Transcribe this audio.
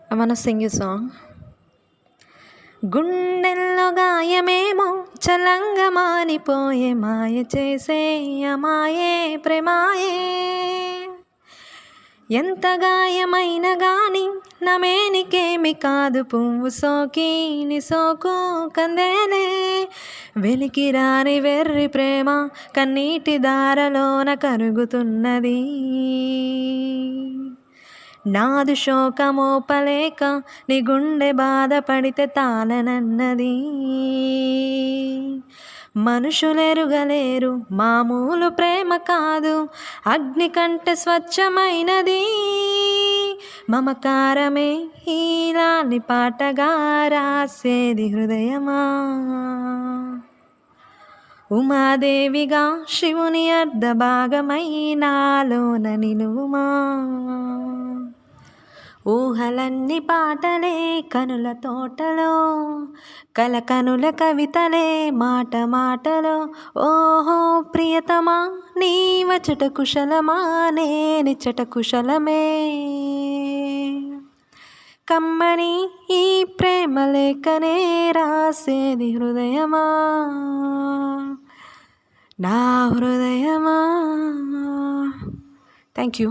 I want to sing you a song. గుండెల్లో గాయమేమో చలంగా మానిపోయే మాయ చేసే అమాయే ప్రేమాయే ఎంత గాయమైనా గాని నమేనికేమి కాదు పువ్వు సోకి ని సోకు కందేనే వెలికి రాని వెర్రి ప్రేమ కన్నీటి దారలోన కరుగుతున్నది నాదు శోకమోపలేక నీ గుండె బాధపడితే తాళనన్నది మనుషులెరుగలేరు మామూలు ప్రేమ కాదు అగ్ని కంటే స్వచ్ఛమైనది మమకారమే ఈలాని పాటగా రాసేది హృదయమా ఉమాదేవిగా శివుని అర్ధ భాగమై నాలోన నిలువుమా ఊహలన్నీ పాటలే కనుల తోటలో కనుల కవితలే మాట మాటలో ఓహో ప్రియతమా నీ వచ్చట కుశలమా నేనిచ్చట కుశలమే కమ్మని ఈ ప్రేమ లేఖనే రాసేది హృదయమా నా హృదయమా. Thank you.